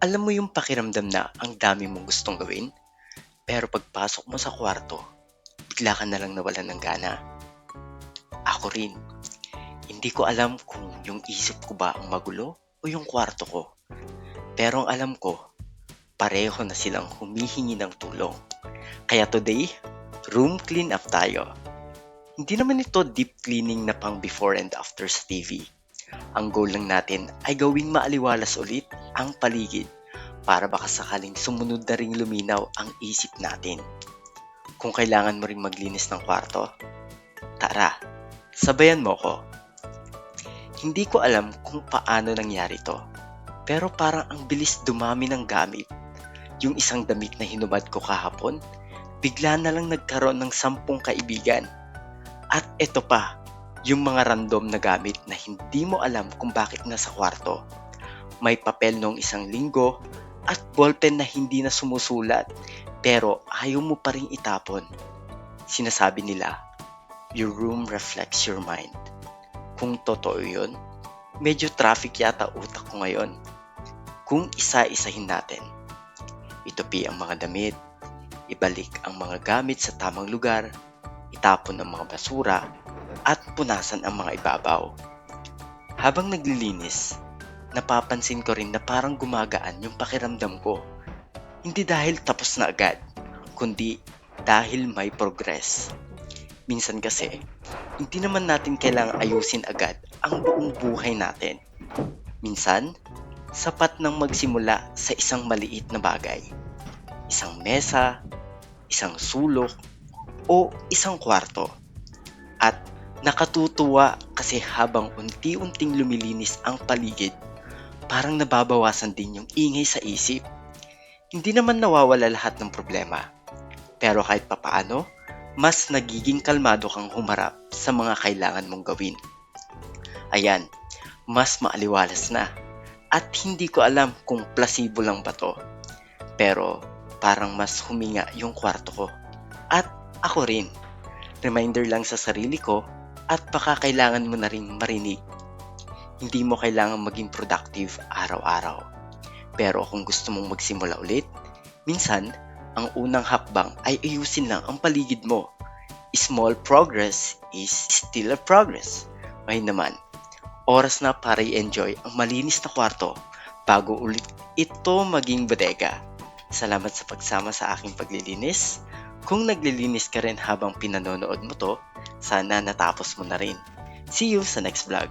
Alam mo yung pakiramdam na ang dami mong gustong gawin, pero pagpasok mo sa kwarto, bigla ka na lang nawalan ng gana. Ako rin, hindi ko alam kung yung isip ko ba ang magulo o yung kwarto ko. Pero ang alam ko, pareho na silang humihingi ng tulong. Kaya today, room clean up tayo. Hindi naman ito deep cleaning na pang before and after sa TV. Ang goal lang natin ay gawing maaliwalas ulit ang paligid para baka sakaling sumunod na ring luminaw ang isip natin. Kung kailangan mo ring maglinis ng kwarto, tara, sabayan mo ko. Hindi ko alam kung paano nangyari to, pero parang ang bilis dumami ng gamit. Yung isang damit na hinubad ko kahapon, bigla na lang nagkaroon ng 10 kaibigan. At ito pa, yung mga random na gamit na hindi mo alam kung bakit nasa kwarto. May papel noong isang linggo at ballpen na hindi na sumusulat pero ayaw mo pa ring itapon. Sinasabi nila, your room reflects your mind. Kung totoo yun, medyo traffic yata utak ko ngayon. Kung isa-isahin natin, itupi ang mga damit, ibalik ang mga gamit sa tamang lugar, itapon ang mga basura, at punasan ang mga ibabaw. Habang naglilinis, napapansin ko rin na parang gumagaan yung pakiramdam ko. Hindi dahil tapos na agad, kundi dahil may progress. Minsan kasi, hindi naman natin kailangang ayusin agad ang buong buhay natin. Minsan, sapat nang magsimula sa isang maliit na bagay. Isang mesa, isang sulok, o isang kwarto. At nakatutuwa kasi habang unti-unting lumilinis ang paligid, parang nababawasan din yung ingay sa isip. Hindi naman nawawala lahat ng problema. Pero kahit papaano, mas nagiging kalmado kang humarap sa mga kailangan mong gawin. Ayan, mas maaliwalas na. At hindi ko alam kung placebo lang ba to. Pero parang mas huminga yung kwarto ko. At ako rin. Reminder lang sa sarili ko at baka kailangan mo na rin marinig. Hindi mo kailangan maging productive araw-araw. Pero kung gusto mong magsimula ulit, minsan, ang unang hakbang ay ayusin lang ang paligid mo. Small progress is still a progress. Ngayon naman, oras na para i-enjoy ang malinis na kwarto bago ulit ito maging bodega. Salamat sa pagsama sa aking paglilinis. Kung naglilinis ka rin habang pinanonood mo to, sana natapos mo na rin. See you sa next vlog.